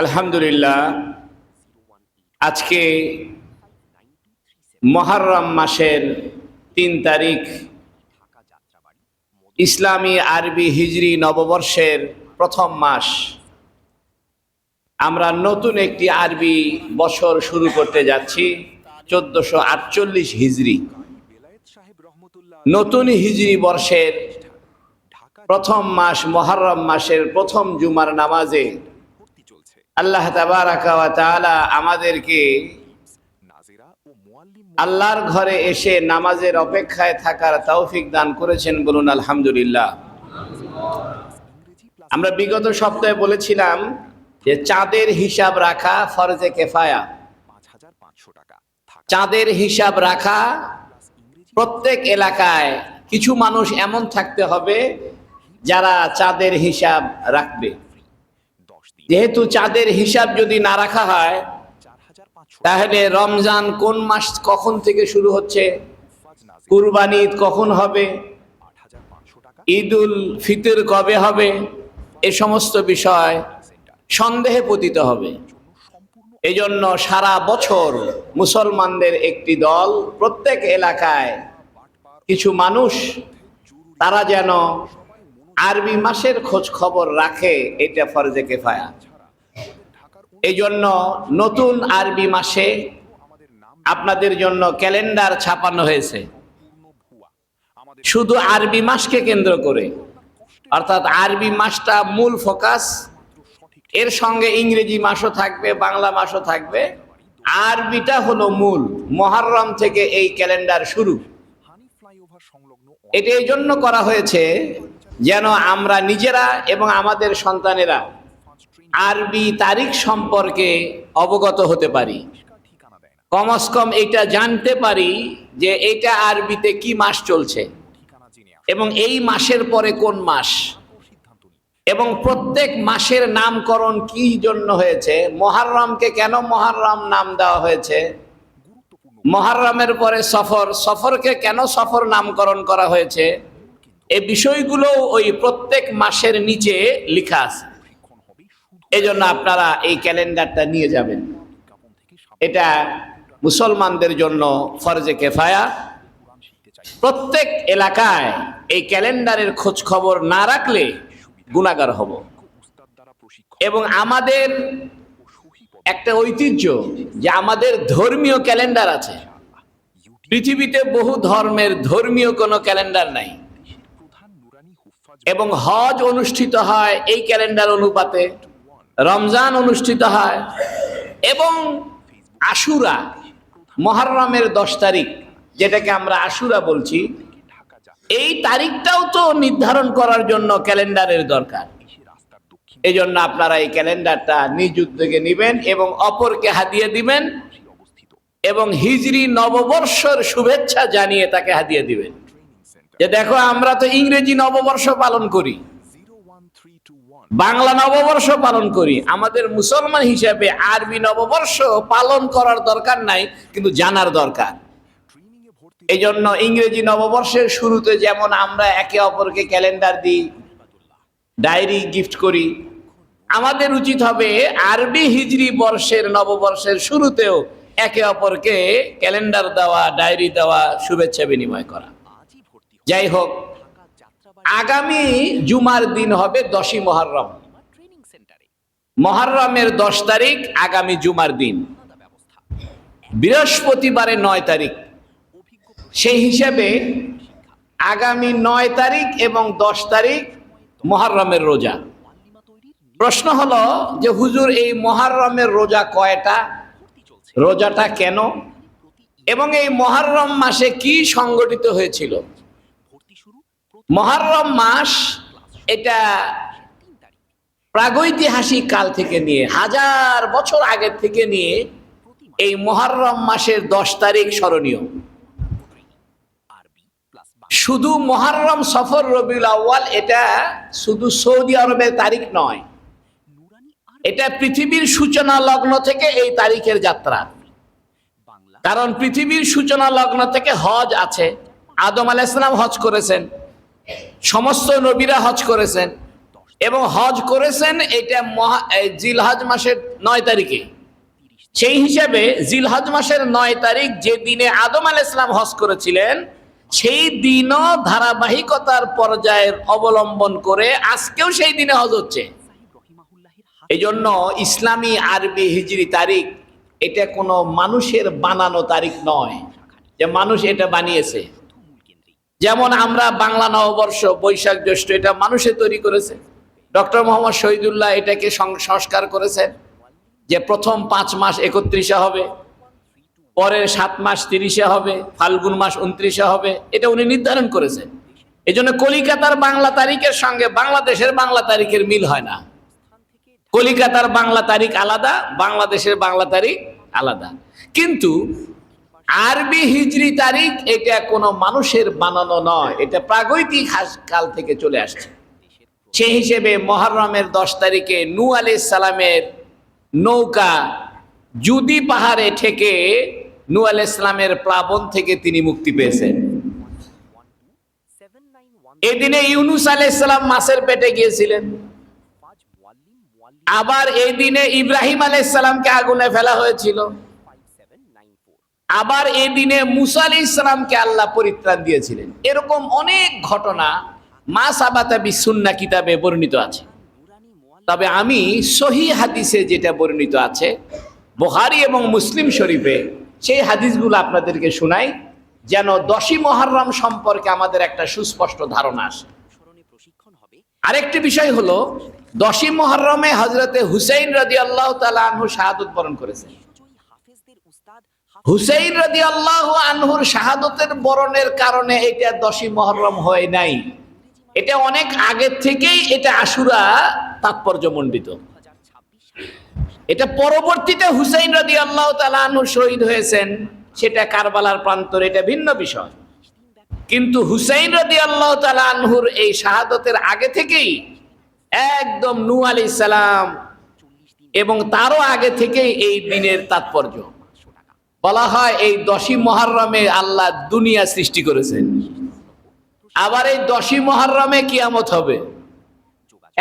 আলহামদুলিল্লাহ, আজকে মুহররম মাসের ৩ তারিখ, ইসলামী আরবি হিজরি নববর্ষের প্রথম মাস। আমরা নতুন একটি আরবি বছর শুরু করতে যাচ্ছি, ১৪৪৮ হিজরি। নতুন হিজরি বর্ষের প্রথম মাস মুহররম মাসের প্রথম জুমার নামাজে আল্লাহ তাবারাকা ওয়া তাআলা আমাদেরকে আল্লাহর ঘরে এসে নামাজের অপেক্ষায় থাকার তৌফিক দান করেছেন। বলুন আলহামদুলিল্লাহ। আমরা বিগত সপ্তাহে বলেছিলাম যে চাঁদের হিসাব রাখা ফরজে কিফায়া। চাঁদের হিসাব রাখা, প্রত্যেক এলাকায় কিছু মানুষ এমন থাকতে হবে যারা চাঁদের হিসাব রাখবে। যেহেতু চাঁদের হিসাব যদি না রাখা হয়, তাহলে রমজান কোন মাস কখন থেকে শুরু হচ্ছে, কুরবানি ঈদ কখন হবে, ঈদুল ফিতর কবে হবে, এ সমস্ত বিষয় সন্দেহে পতিত হবে। এজন্য সারা বছর মুসলমানদের একটি দল প্রত্যেক এলাকায় কিছু মানুষ, তারা যেন আরবি মাসের খোঁজ খবর রাখে, এটা ফরজে কিফায়া। এই জন্য নতুন আরবি মাসে আপনাদের জন্য ক্যালেন্ডার ছাপানো হয়েছে, শুধু আরবি মাসকে কেন্দ্র করে, অর্থাৎ আরবি মাসটা মূল ফোকাস, এর সঙ্গে ইংরেজি মাসও থাকবে, বাংলা মাসও থাকবে। আরবিটা হলো মূল। মুহররম থেকে এই ক্যালেন্ডার শুরু। এটা এই জন্য করা হয়েছে যেন আমরা নিজেরা এবং আমাদের সন্তানেরা আরবি তারিখ সম্পর্কে অবগত হতে পারি, কমস কম এটা জানতে পারি যে এটা আরবিতে কি মাস চলছে এবং এই মাসের পরে কোন মাস, এবং প্রত্যেক মাসের নামকরণ কি জন্য হয়েছে, মুহররমকে কেন মুহররম নাম দেওয়া হয়েছে, মুহররমের পরে সফর, সফরকে কেন সফর নামকরণ করা হয়েছে, এই বিষয়গুলো ওই প্রত্যেক মাসের নিচে লেখা আছে। এজন্য আপনারা এই ক্যালেন্ডারটা নিয়ে যাবেন। এটা মুসলমানদের জন্য ফরজে কিফায়া। প্রত্যেক এলাকায় এই ক্যালেন্ডারের খোঁজ খবর না রাখলে গুনাহগার হব। এবং আমাদের একটা ঐতিহ্য যে আমাদের ধর্মীয় ক্যালেন্ডার আছে। পৃথিবীতে বহু ধর্মের ধর্মীয় কোনো ক্যালেন্ডার নাই, এবং হজ অনুষ্ঠিত হয় এই ক্যালেন্ডার অনুপাতে, রমজান অনুষ্ঠিত হয়, এবং আশুরা মুহররমের 10 তারিখ, যেটাকে আমরা আশুরা বলছি, এই তারিখটাও তো নির্ধারণ করার জন্য ক্যালেন্ডারের দরকার। এই জন্য আপনারা এই ক্যালেন্ডারটা নিজ উদ্যোগে নেবেন এবং অপরকে হাদিয়া দিবেন, এবং হিজরি নববর্ষের শুভেচ্ছা জানিয়ে তাকে হাদিয়া দিবেন যে দেখো, আমরা তো ইংরেজি নববর্ষ পালন করি, বাংলা নববর্ষ পালন করি, আমাদের মুসলমান হিসেবে আরবি নববর্ষ পালন করার দরকার নাই, কিন্তু জানার দরকার। এই জন্য ইংরেজি নববর্ষের শুরুতে যেমন আমরা একে অপরকে ক্যালেন্ডার দিই, ডায়েরি গিফট করি, আমাদের উচিত হবে আরবি হিজরি বর্ষের নববর্ষের শুরুতেও একে অপরকে ক্যালেন্ডার দেওয়া, ডায়েরি দেওয়া, শুভেচ্ছা বিনিময় করা। যাই হোক, আগামী জুমার দিন হবে 10ই মুহররম। মুহররমের 10 তারিখ আগামী জুমার দিন, বৃহস্পতিবারে 9 তারিখ। সেই হিসাবে আগামী 9 তারিখ এবং 10 তারিখ মুহররমের রোজা। প্রশ্ন হলো যে হুজুর, এই মুহররমের রোজা কয়টা, রোজাটা কেন, এবং এই মুহররম মাসে কি সংগঠিত হয়েছিল? মুহররম মাস এটা প্রাগৈতিহাসিক কাল থেকে নিয়ে, 1000 বছর আগের থেকে নিয়ে এই মুহররম মাসের 10 তারিখ স্মরণীয়। শুধু মুহররম, সফর, রবিউল আউয়াল এটা শুধু সৌদি আরবের তারিখ নয়, এটা পৃথিবীর সূচনা লগ্ন থেকে এই তারিখের যাত্রা। কারণ পৃথিবীর সূচনা লগ্ন থেকে হজ আছে। আদম আলাইহিস সালাম হজ করেছেন, সমস্ত নবীরা হজ করেছেন, এবং হজ করেছেন এটা জিলহজ মাসের 9 তারিখে। সেই হিসাবে জিলহজ মাসের 9 তারিখ যে দিনে আদম আলাইহিস সালাম হজ করেছিলেন, সেই দিনও ধারাবাহিকতার পর্যায়ের অবলম্বন করে আজকেও সেই দিনে হজ হচ্ছে। এই জন্য ইসলামী আরবি হিজরি তারিখ এটা কোনো মানুষের বানানো তারিখ নয় যে মানুষ এটা বানিয়েছে। যেমন আমরা বাংলা নববর্ষ বৈশাখ জ্যৈষ্ঠ এটা মানুষে তৈরি করেছে। ডক্টর মোহাম্মদ শহীদুল্লাহ এটাকে সংস্কার করেছেন যে প্রথম 5 মাস 31-এ হবে, পরের 7 মাস 30-এ হবে, ফাল্গুন মাস 29-এ হবে, এটা উনি নির্ধারণ করেছেন। এই জন্য কলিকাতার বাংলা তারিখের সঙ্গে বাংলাদেশের বাংলা তারিখের মিল হয় না। কলিকাতার বাংলা তারিখ আলাদা, বাংলাদেশের বাংলা তারিখ আলাদা। কিন্তু আরবি হিজরি তারিখ এটা কোনো মানুষের বানানো নয়, এটা প্রাগৈতিক কাল থেকে চলে আসছে। সেই হিসেবে মুহররমের 10 তারিখে নূহ আলাইহিস সালামের নৌকা জুদি পাহাড়ে ঠেকে নূহ আলাইহিস সালামের প্লাবন থেকে তিনি মুক্তি পেয়েছেন। এদিনে ইউনূস আলাইহিস সালাম মাছের পেটে গিয়েছিলেন। আবার এই দিনে ইব্রাহিম আলাইহিস সালামকে আগুনে ফেলা হয়েছিল। আবার এই দিনে মুসা আলাইহিস সালামকে আল্লাহ পরিত্রাণ দিয়েছিলেন। এরকম অনেক ঘটনা মা সাবাতা বিসুন্নাহ কিতাবে বর্ণিত আছে। তবে আমি সহিহ হাদিসে যেটা বর্ণিত আছে বুখারী এবং মুসলিম শরীফে, সেই হাদিসগুলো আপনাদেরকে শোনাই যেন 10ই মুহররম সম্পর্কে আমাদের একটা সুস্পষ্ট ধারণা আসে। আরেকটি বিষয় হলো 10ই মুহররমে হযরতে হুসাইন রাদিয়াল্লাহু তাআলা আনহু শাহাদাত বরণ করেছেন। হুসাইন রাদিয়াল্লাহু আনহুর শাহাদাতের বরণের কারণে এটা 10ই মুহররম হয় নাই, এটা অনেক আগে থেকেই এটা আশুরা তাৎপর্যমণ্ডিত। এটা পরবর্তীতে হুসাইন রাদিয়াল্লাহু তাআলা আনহু শহীদ হয়েছেন, সেটা কারবালার প্রান্তরে, এটা ভিন্ন বিষয়। কিন্তু হুসাইন রাদিয়াল্লাহু তাআলা আনহুর এই শাহাদাতের আগে থেকেই একদম নূহ আলাইহিস সালাম এবং তারও আগে থেকেই এই দিনের তাৎপর্য। বলা হয় এই 10ই মুহররমে আল্লাহ দুনিয়া সৃষ্টি করেছেন। আবার এই 10ই মুহররমে কিয়ামত হবে।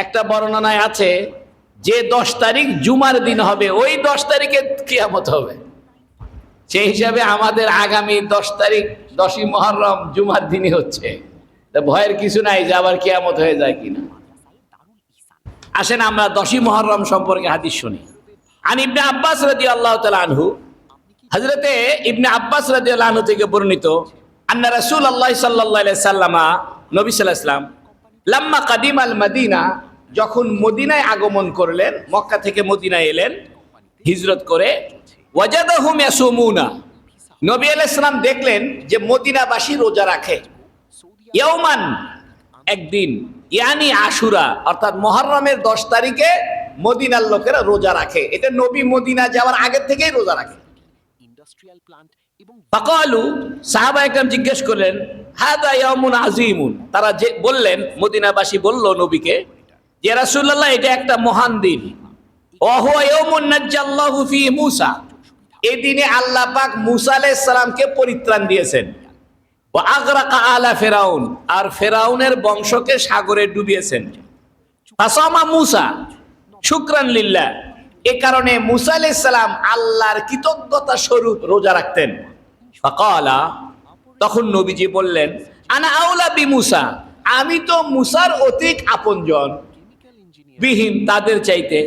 একটা বর্ণনায় আছে যে 10 তারিখ জুমার দিন হবে, ওই 10 তারিখে কিয়ামত হবে। সেই হিসাবে আমাদের আগামী 10 তারিখ 10ই মুহররম জুমার দিনই হচ্ছে। তা ভয়ের কিছু নাই যে আবার কিয়ামত হয়ে যায় কিনা। আসেন আমরা 10ই মুহররম সম্পর্কে হাদিস শুনি। আন ইবনে আব্বাস রাদিয়াল্লাহু তাআলা আনহু, হযরতে ইবনে আব্বাস রাদিয়াল্লাহু আনহু থেকে বর্ণিত, আন্না রাসূলুল্লাহ সাল্লাল্লাহু আলাইহি সাল্লামা, নবী সাল্লাল্লাহু আলাইহি সাল্লাম, লাম্মা কাদিমাল মদিনা, যখন মদিনায় আগমন করলেন, মক্কা থেকে মদিনায় এলেন হিজরত করে, ওয়াজাদাহুম ইয়াসুমুনা, নবী আলাইহিস সালাম দেখলেন যে মদিনাবাসী রোজা রাখে। ইয়াউমান, একদিন, ইয়ানি আশুরা, অর্থাৎ মুহররমের 10 তারিখে মদিনার লোকেরা রোজা রাখে। এটা নবী মদিনা যাওয়ার আগে থেকেই রোজা রাখে। ফাকালু, সাহাবায়ে কেরাম জিজ্ঞেস করলেন, হাদা ইয়াউমুন আযীমুন, তারা যে বললেন, মদিনাবাসী বলল নবীকে যে রাসূলুল্লাহ এটা একটা মহান দিন। ওয়া হুয়া ইয়াউমুন নাজ্জাল্লাহু ফি মূসা, এই দিনে আল্লাহ পাক মূসা আলাইহিস সালামকে পরিত্রাণ দিয়েছেন। ওয়া আগরাকা আলা ফিরাউন, আর ফিরাউনের বংশকে সাগরে ডুবিয়েছেন। ফাসামা মূসা শুকরান লিল্লাহ, এ কারণে মূসা আলাইহিস সালাম আল্লাহর কৃতজ্ঞতা স্বরূপ রোজা রাখতেন। ফাকালা, তখন নবীজি বললেন, আনা আউলা বি মূসা, আমি তো মূসার অধিক আপনজন, বিহিম, তাদের চাইতে।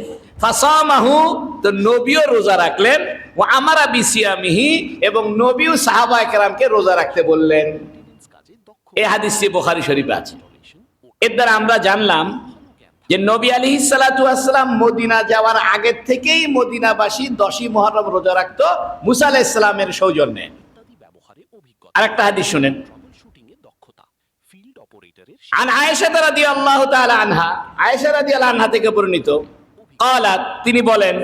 ফাসামাহু, তো নবীও রোজা রাখলেন। ওয়া আমারা বিসিয়ামিহি, এবং নবীও সাহাবায়ে কেরামকে রোজা রাখতে বললেন। এই হাদিসটি বুখারী শরীফে আছে। এর দ্বারা আমরা জানলাম যে নবী আলাইহিস সালাতু ওয়াস সালাম মদিনা যাওয়ার আগে থেকেই মদিনাবাসী 10ই মুহররম রোজা রাখতো মূসা আলাইহিস সালামের সৌজন্যে। আরেকটা হাদিস শুনেন। আন আয়েশা রাদিয়াল্লাহু তাআলা আনহা, আয়েশা রাদিয়াল্লাহু আনহা থেকে বর্ণিত, ক্বালাত, তিনি বলেন,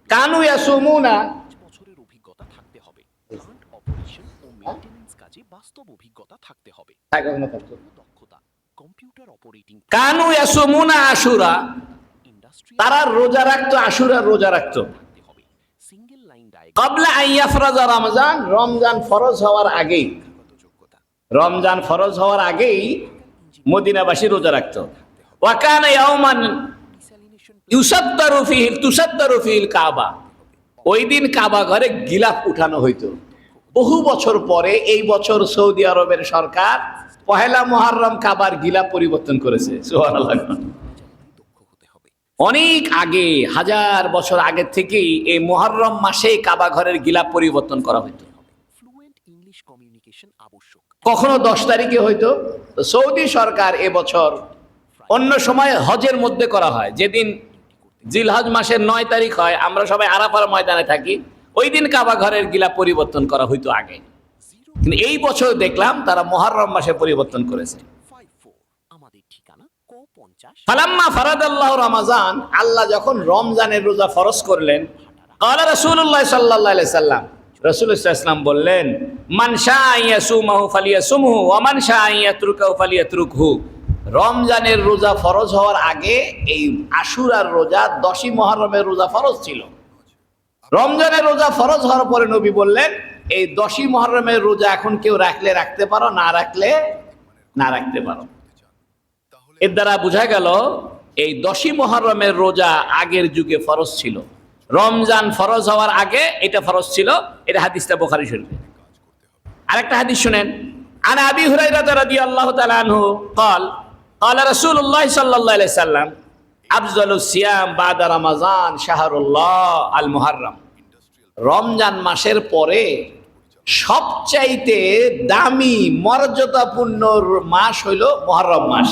কানু ইয়াসুমুনা, বছরের অভিজ্ঞতা থাকতে হবে, প্লান্ট অপারেশন ও মেইনটেনেন্স কাজে বাস্তব অভিজ্ঞতা থাকতে হবে, দক্ষতা, কম্পিউটার অপারেটিং। কানু ইয়াসুমুনা আশুরা, তারা রোজা রাখতো, আশুরা রোজা রাখতো। সিঙ্গেল লাইন ডায়াগ্রাম, ক্বাবলা আন ইয়াফরাজা রমজান, রমজান ফরজ হওয়ার আগেই, রমজান ফরজ হওয়ার আগেই মদিনাবাসী রোজা রাখতো। ওয়া কানা ইয়াওমান তুসাত্তারু ফিল কাবা, ওই দিন কাবা ঘরে গিলাফ উঠানো হইতো। বহু বছর পরে এই বছর সৌদি আরবের সরকার পহেলা মুহররম কাবার গিলাফ পরিবর্তন করেছে। সুবহানাল্লাহ। অনেক আগে, 1000 বছর আগে থেকেই এই মুহররম মাসে কাবা ঘরের গিলাফ পরিবর্তন করা হইতো। কখনো 10 তারিখে হইতো। সৌদি সরকার এবছর, অন্য সময় হজের মধ্যে করা হয়, যেদিন জিলহজ মাসের 9 তারিখ হয়, আমরা সবাই আরাফার ময়দানে থাকি, ওই দিন কাবা ঘরের গিলাফ পরিবর্তন করা হইতো আগে। কিন্তু এই বছর দেখলাম তারা মুহররম মাসে পরিবর্তন করেছে। ফালাম্মা ফারাদাল্লাহু রমাজান, আল্লাহ যখন রমজানের রোজা ফরজ করলেন, ক্বালা রাসূলুল্লাহ সাল্লাল্লাহু আলাইহি সাল্লাম, রাসূলুল্লাহ সাল্লাল্লাহু আলাইহি সাল্লাম বললেন, মান শাআ ইয়াসুমাহু ফালিয়াসুমহু ওয়া মান শাআ ইয়াতরুকাহু ফালিয়াতরুকহু। রমজানের রোজা ফরজ হওয়ার আগে এই আশুরার রোজা, 10ই মুহররমের রোজা ফরজ ছিল। রমজানের রোজা ফরজ হওয়ার পরে নবী বললেন, এই 10ই মুহররমের রোজা এখন কেউ রাখলে রাখতে পারো, না রাখলে না রাখতে পারো। এর দ্বারা বোঝা গেল এই 10ই মুহররমের রোজা আগের যুগে ফরজ ছিল। রমজান ফরজ হওয়ার আগে এটা ফরজ ছিল। এটা হাদিসটা বুখারী শরীফে। আরেকটা হাদিস শুনেন, আন আবি হুরায়রা রাদিয়াল্লাহু তাআলা আনহু قال قال رسول الله صلى الله عليه وسلم أفضل الصيام بعد رمضان شهر الله المحرم। রমজান মাসের পরে সবচাইতে দামি মর্যাদাপূর্ণ মাস হইল মুহররম মাস।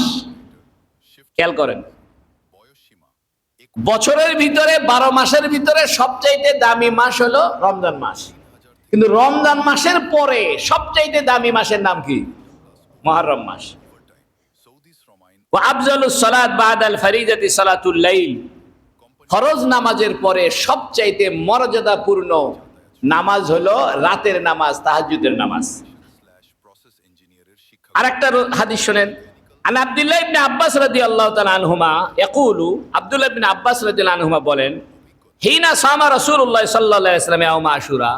খেয়াল করেন, বছরের ভিতরে 12 মাসের ভিতরে সবচাইতে দামি মাস হলো রমজান মাস। কিন্তু রমজান মাসের পরে সবচাইতে দামি মাসের নাম কি? মুহররম মাস। ওয়া আফজালুস সালাত বাদাল ফরিজাতি সালাতুল লাইল, ফরজ নামাজের পরে সবচাইতে মর্যাদাপূর্ণ নামাজ হলো রাতের নামাজ, তাহাজ্জুদের নামাজ। আরেকটা হাদিস শুনেন, আন আব্দুল্লাহ ইবনে আব্বাস রাদিয়াল্লাহু তাআলা আনহুমা ইয়াকুলু, আব্দুল্লাহ ইবনে আব্বাস রাদিয়াল্লাহু আনহুমা বলেন, হিনা সামা রাসূলুল্লাহ সাল্লাল্লাহু আলাইহি ওয়াসাল্লাম ইয়াউমা আশুরা,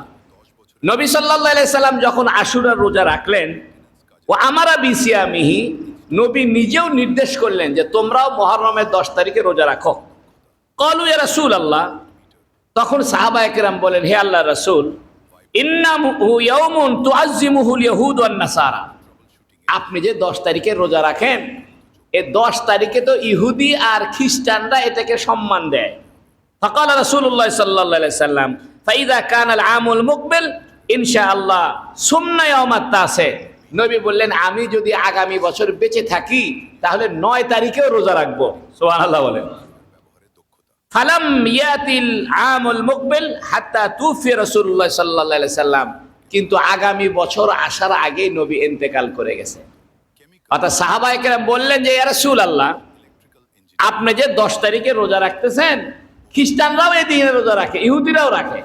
নবী সাল্লাল্লাহু আলাইহি ওয়াসাল্লাম যখন আশুরার রোজা রাখলেন, ওয়া আমারা বিসিয়ামিহি, নবী নিজেও নির্দেশ করলেন যে তোমরাও মুহররমের 10 তারিখে রোজা রাখো। ক্বালু ইয়া রাসূলুল্লাহ, তখন সাহাবায়ে কেরাম বলেন, হে আল্লাহর রাসূল, ইন্নাহু ইয়াউমুন তুআজ্জিমুহুল ইয়াহুদ ওয়ান নাসারা, আপনি যে 10 তারিখে রোজা রাখেন, এই 10 তারিখে তো ইহুদি আর খ্রিস্টানরা এটাকে সম্মান দেয়। ফাকাল রাসূলুল্লাহ সাল্লাল্লাহু আলাইহি সাল্লাম, ফাইদা কানাল আমুল মুকবিল ইনশাআল্লাহ সুমনা ইয়াউমাত তাসে, নবী বললেন আমি যদি আগামী বছর বেঁচে থাকি তাহলে 9 তারিখেও রোজা রাখবো। সুবহানাল্লাহ বলেন। ফালাম ইয়াতিল আমুল মুকবিল হাত্তা তুফি রাসূলুল্লাহ সাল্লাল্লাহু আলাইহি সাল্লাম, কিন্তু আগামী বছর আসার আগেই নবী ইন্তেকাল করে গেছে। অর্থাৎ সাহাবায়ে কেরাম বললেন যে ইয়া রাসূলুল্লাহ, আপনি যে 10 তারিখে রোজা রাখতেছেন, খ্রিস্টানরাও এই দিনে রোজা রাখে, ইহুদিরাও রাখে,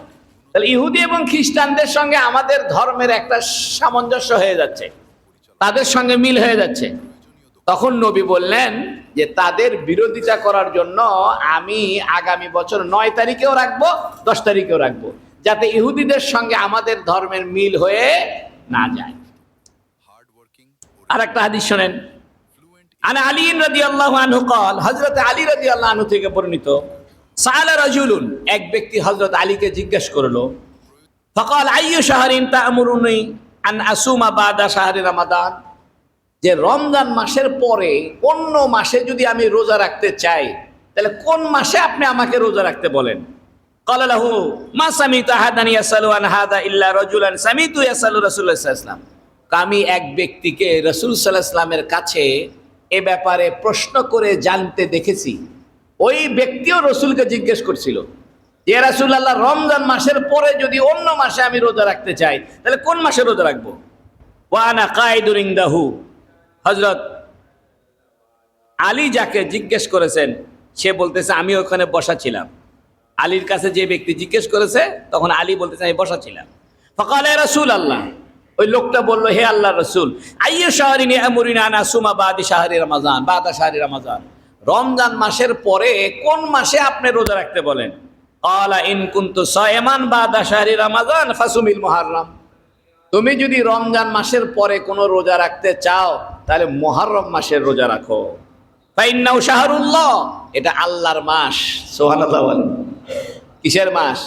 তাহলে ইহুদি এবং খ্রিস্টানদের সঙ্গে আমাদের ধর্মের একটা সামঞ্জস্য হয়ে যাচ্ছে, তাদের সঙ্গে মিল হয়ে যাচ্ছে। তখন নবী বললেন যে তাদের বিরোধিতা করার জন্য আমি আগামী বছর 9 তারিখেও রাখবো, 10 তারিখেও রাখবো, যাতে ইহুদিদের সঙ্গে আমাদের ধর্মের মিল হয়ে না যায়। আর একটা হাদিস শুনেন, আনা আলী রাদিয়াল্লাহু আনহু قال, হযরত আলী রাদিয়াল্লাহু আনহু থেকে বর্ণিত, সাআলা রাজুলুন, এক ব্যক্তি হযরত আলীকে জিজ্ঞেস করলো, ফাকাল আইয়ু শাহরিন তা'মুরুনি আন আসুমা বাদা শাহরি রমাদান, যে রমজান মাসের পরে অন্য মাসে যদি আমি রোজা রাখতে চাই তাহলে কোন মাসে আপনি আমাকে রোজা রাখতে বলেন? ক্বালা লাহু মা সামিতু আহাদান ইয়াসালু আন হাদা ইল্লা রাজুলান সামিতু ইয়াসালু রাসূলুল্লাহ সাল্লাল্লাহু আলাইহি ওয়াসাল্লাম, আমি এক ব্যক্তিকে রাসূল সাল্লাল্লাহু আলাইহি ওয়াসাল্লামের কাছে এ ব্যাপারে প্রশ্ন করে জানতে দেখেছি। ওই ব্যক্তিও রসুলকে জিজ্ঞেস করছিল, ইয়া রাসূলুল্লাহ, রমজান মাসের পরে যদি অন্য মাসে আমি রোজা রাখতে চাই তাহলে কোন মাসে রোজা রাখবো? ওয়া আনা কাঈদুন ইনদাহু, হযরত আলী যাকে জিজ্ঞেস করেছেন সে বলতেছে আমি ওখানে বসা ছিলাম। আলীর কাছে যে ব্যক্তি জিজ্ঞেস করেছে তখন আলী বলতেছে আমি বসা ছিলাম। ফাকাল ইয়া রাসূলুল্লাহ, ওই লোকটা বলল, হে আল্লাহর রাসূল, আইয়ু শাহরিন ইয়ামুরিনা আন আসুমা বাদি শাহরি রমাজান বাদা শাহরি রমাজান, রমজান মাসের পরে কোন মাসে আপনি রোজা রাখতে বলেন? ক্বালা ইন কুনতু সায়মান বাদা শাহরি রমাজান ফাসুমিল মুহররম, তুমি যদি রমজান মাসের পরে কোনো রোজা রাখতে চাও তাহলে মুহররম মাসের রোজা রাখো। ফাইন্নাহু শাহরুল্লাহ, এটা আল্লাহর মাস। সুবহানাল্লাহ বলেন। কিসের মাস?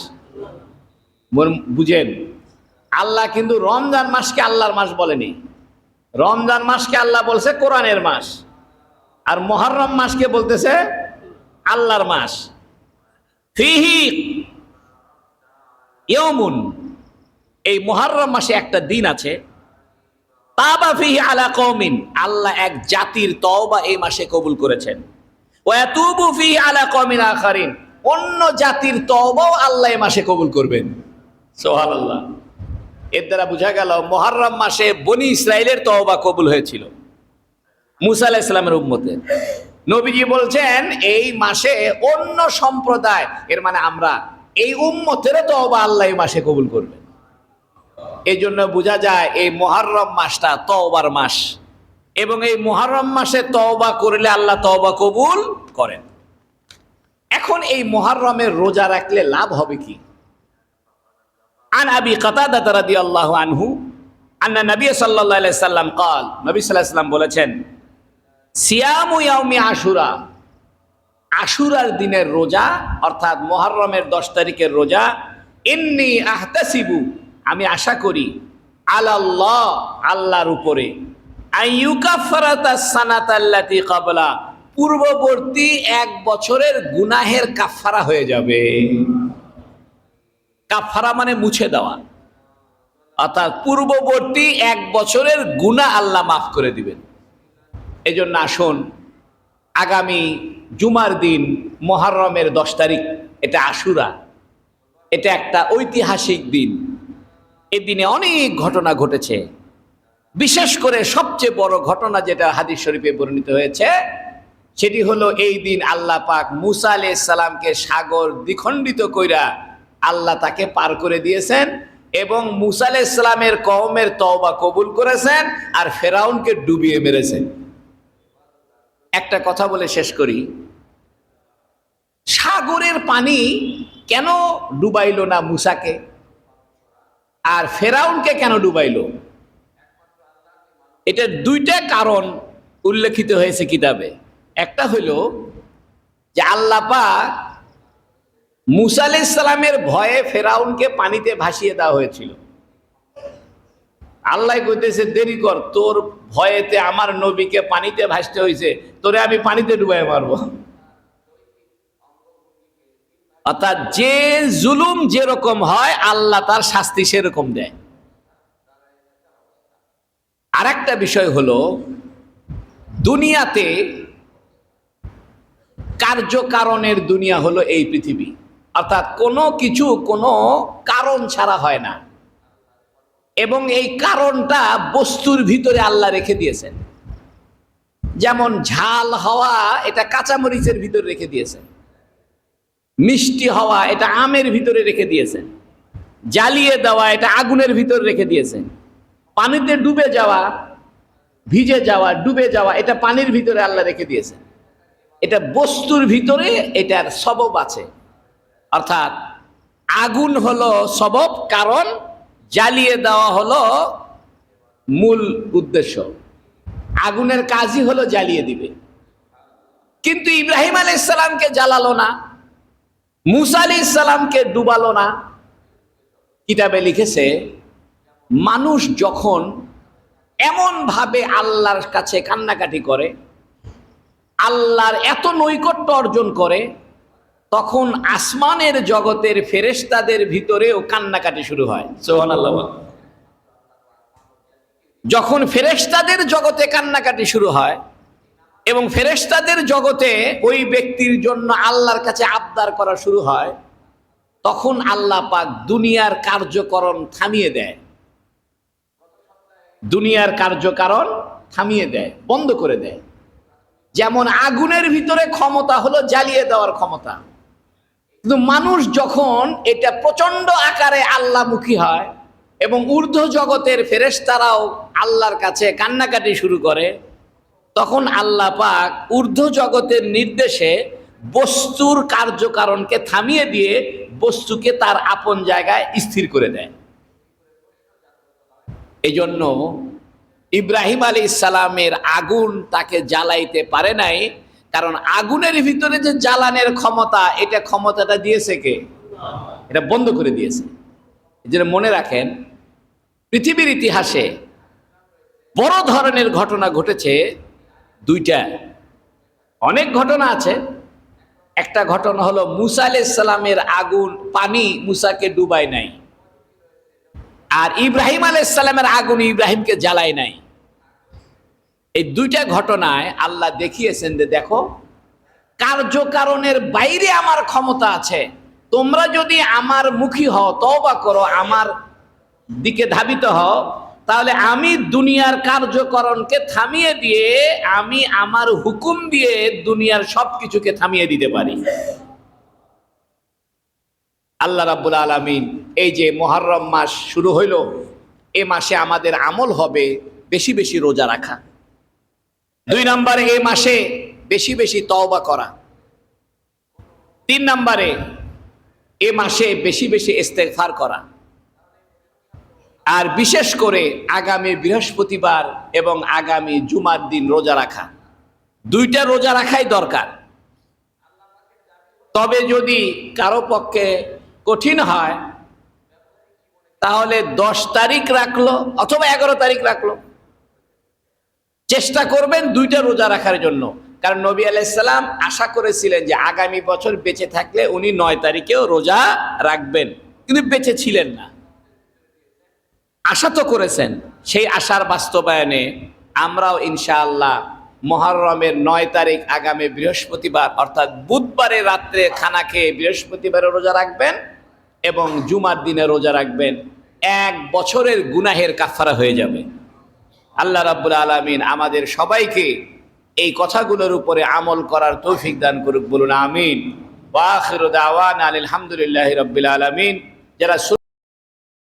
বুঝেন, আল্লাহ কিন্তু রমজান মাসকে আল্লাহর মাস বলেনি। রমজান মাসকে আল্লাহ বলছে কোরআনের মাস, আর মুহররম মাসকে বলতেছে আল্লাহর মাস। ফিহি ইয়াউমুন, এই মুহররম মাসে একটা দিন আছে, তাবা ফিহি আলা কওমিন, আল্লাহ এক জাতির তওবা এই মাসে কবুল করেছেন। ওয়া ইয়াতুবু ফিহি আলা কওমিন আখারিন, অন্য জাতির তওবাও আল্লাহ এই মাসে কবুল করবেন। সুবহানাল্লাহ। এর দ্বারা বোঝা গেল মুহররম মাসে বনি ইসরাইলের তওবা কবুল হয়েছিল, মুসা আলাইহিস সালামের উম্মতের। নবীজি বলছেন এই মাসে অন্য সম্প্রদায়, এর মানে আমরা, এই উম্মতের তওবা আল্লাহ এই মাসে কবুল করবেন। এই জন্য বোঝা যায় এই মুহররম মাসটা তওবার মাস, এবং এই মুহররম মাসে তওবা করলে আল্লাহ তওবা কবুল করেন। এখন এই মুহররমের রোজা রাখলে লাভ হবে কি? আন আবি কাতাদা রাদিয়াল্লাহু আনহু আন্না নবী সাল্লাল্লাহু আলাইহি সাল্লাম قال, নবী সাল্লাল্লাহু আলাইহি সাল্লাম বলেছেন, সিয়ামু ইয়াউমি আশুরা, আশুরার দিনের রোজা অর্থাৎ মুহররমের 10 তারিখের রোজা, ইন্নী আহতাসিবু, আমি আশা করি, আলাল্লাহ, আল্লাহর উপরে, আইয়ুকাফফারাতাস সানাতাল্লাতী ক্বাবলা, পূর্ববর্তী 1 বছরের গুনাহের কাফফারা হয়ে যাবে। কাফফারা মানে মুছে দেওয়া, অর্থাৎ পূর্ববর্তী 1 বছরের গুনাহ আল্লাহ মাফ করে দিবেন। এই জন্য আসুন, আগামী জুমার দিন মুহররমের 10 তারিখ, এটা আশুরা, এটা একটা ঐতিহাসিক দিন। এই দিনে অনেক ঘটনা ঘটেছে, বিশেষ করে সবচেয়ে বড় ঘটনা যেটা হাদিস শরীফে বর্ণিত হয়েছে, সেটি হলো এই দিন আল্লাহ পাক মুসা আলাইহিস সালামকে সাগর দ্বিখণ্ডিত কইরা আল্লাহ তাকে পার করে দিয়েছেন, এবং মুসা আলাইহিস সালামের কওমের তওবা কবুল করেছেন, আর ফেরাউনকে ডুবিয়ে মেরেছেন। একটা কথা বলে শেষ করি, সাগরের পানি কেন ডুবাইলো না মুসাকে, আর ফেরাউনকে কেন ডুবাইলো? এটা 2টা কারণ উল্লেখিত হয়েছে কিতাবে। একটা হলো যে আল্লাহ পাক মুসা আলাইহিস সালামের ভয়ে ফেরাউনকে পানিতে ভাসিয়ে দেওয়া হয়েছিল। আল্লাহ কইতেছে, দেরি কর, তোর ভয়েতে আমার নবীকে পানিতে ভাসতে হয়েছে, তোরে আমি পানিতে ডুবাই মারবো। অর্থাৎ যে জুলুম যেরকম হয় আল্লাহ তার শাস্তি সেরকম দেয়। আরেকটা বিষয় হলো, দুনিয়াতে কার্যকারণের দুনিয়া হলো এই পৃথিবী, অর্থাৎ কোনো কিছু কোনো কারণ ছাড়া হয় না, এবং এই কারণটা বস্তুর ভিতরে আল্লাহ রেখে দিয়েছেন। যেমন ঝাল হওয়া, এটা কাঁচামরিচের ভিতরে রেখে দিয়েছেন। মিষ্টি হওয়া, এটা আমের ভিতরে রেখে দিয়েছেন। জ্বালিয়ে দেওয়া, এটা আগুনের ভিতরে রেখে দিয়েছেন। পানিতে ডুবে যাওয়া, ভিজে যাওয়া, ডুবে যাওয়া, এটা পানির ভিতরে আল্লাহ রেখে দিয়েছেন। এটা বস্তুর ভিতরে এটার সবব আছে। অর্থাৎ আগুন হলো সবব, কারণ জ্বালিয়ে দেওয়া হলো মূল উদ্দেশ্য। আগুনের কাজই হলো জ্বালিয়ে দিবে। কিন্তু ইব্রাহিম আলাইহিস সালামকে জ্বালালো না, মুসা আলাইহিস সালামকে ডুবালো না। কিতাবে লিখেছে, মানুষ যখন এমন ভাবে আল্লাহর কাছে কান্নাকাটি করে, আল্লাহর এত নৈকট্য অর্জন করে, তখন আসমানের জগতের ফেরেশতাদের ভিতরেও কান্নাকাটি শুরু হয়। সুবহানাল্লাহ। যখন ফেরেশতাদের জগতে কান্নাকাটি শুরু হয় এবং ফেরেশতাদের জগতে ওই ব্যক্তির জন্য আল্লাহর কাছে আবদার করা শুরু হয়, তখন আল্লাহ পাক দুনিয়ার কার্যকরণ থামিয়ে দেয়। দুনিয়ার কার্যকারণ থামিয়ে দেয়, বন্ধ করে দেয়। যেমন আগুনের ভিতরে ক্ষমতা হলো জ্বালিয়ে দেওয়ার ক্ষমতা, কিন্তু মানুষ যখন এটা প্রচন্ড আকারে আল্লাহমুখী হয় এবং ঊর্ধ্ব জগতের ফেরেশতারাও আল্লাহর কাছে কান্নাকাটি শুরু করে, তখন আল্লাহ পাক ঊর্ধ্ব জগতের নির্দেশে বস্তুর কার্যকারণকে থামিয়ে দিয়ে বস্তুকে তার আপন জায়গায় স্থির করে দেয়। এই জন্য ইব্রাহিম আলাইহিস সালামের আগুন তাকে জ্বালাইতে পারে নাই, কারণ আগুনের ভিতরে যে জ্বালানের ক্ষমতা, এটা ক্ষমতাটা দিয়েছে কে? এটা বন্ধ করে দিয়েছে। এই জন্য মনে রাখেন, পৃথিবীর ইতিহাসে বড় ধরনের ঘটনা ঘটেছে দুইটা। অনেক ঘটনা আছে। একটা ঘটনা হলো মুসা আলাইহিস সালামের আগুন, পানি মুসাকে ডুবায় নাই, আর ইব্রাহিম আলাইহিস সালামের আগুন ইব্রাহিমকে জ্বালায় নাই। এই দুইটা ঘটনায় আল্লাহ দেখিয়েছেন যে দেখো, কার্যকারণের বাইরে আমার ক্ষমতা আছে। তোমরা যদি আমার মুখী হও, তওবা করো, আমার দিকে ধাবিত হও, তাহলে আমি দুনিয়ার কার্যকরণকে থামিয়ে দিয়ে আমি আমার হুকুম দিয়ে দুনিয়ার সবকিছুকে থামিয়ে দিতে পারি। আল্লাহ রাব্বুল আলামিন এই যে মুহররম মাস শুরু হইল, এ মাসে আমাদের আমল হবে বেশি বেশি রোজা রাখা। 2 নম্বরে এই মাসে বেশি বেশি তওবা করা। 3 নম্বরে এ মাসে বেশি বেশি ইস্তেগফার করা। আর বিশেষ করে আগামী বৃহস্পতিবার এবং আগামী জুমার দিন রোজা রাখা। 2টা রোজা রাখাই দরকার। তবে যদি কারো পক্ষে কঠিন হয়, তাহলে 10 তারিখ রাখলো অথবা 11 তারিখ রাখলো। চেষ্টা করবেন 2টা রোজা রাখার জন্য, কারণ নবী আলাইহিস সালাম আশা করেছিলেন যে আগামী বছর বেঁচে থাকলে উনি 9 তারিখেও রোজা রাখবেন, কিন্তু বেঁচে ছিলেন না। আশা তো করেছেন, সেই আশার বাস্তবায়নে আমরাও ইনশাআল্লাহ মুহররমের 9 তারিখ আগামী বৃহস্পতিবার অর্থাৎ বুধবারে রাত্রে খানা খেয়ে বৃহস্পতিবারে রোজা রাখবেন এবং জুমার দিনে রোজা রাখবেন। 1 বছরের গুনাহের কাফারা হয়ে যাবে। আল্লাহ রাব্বুল আলামিন আমাদের সবাইকে এই কথাগুলোর উপরে আমল করার তৌফিক দান করুক, বলুন আমিন। ওয়া আখিরু দাওয়ানা আলহামদুলিল্লাহি রাব্বিল আলামিন। যারা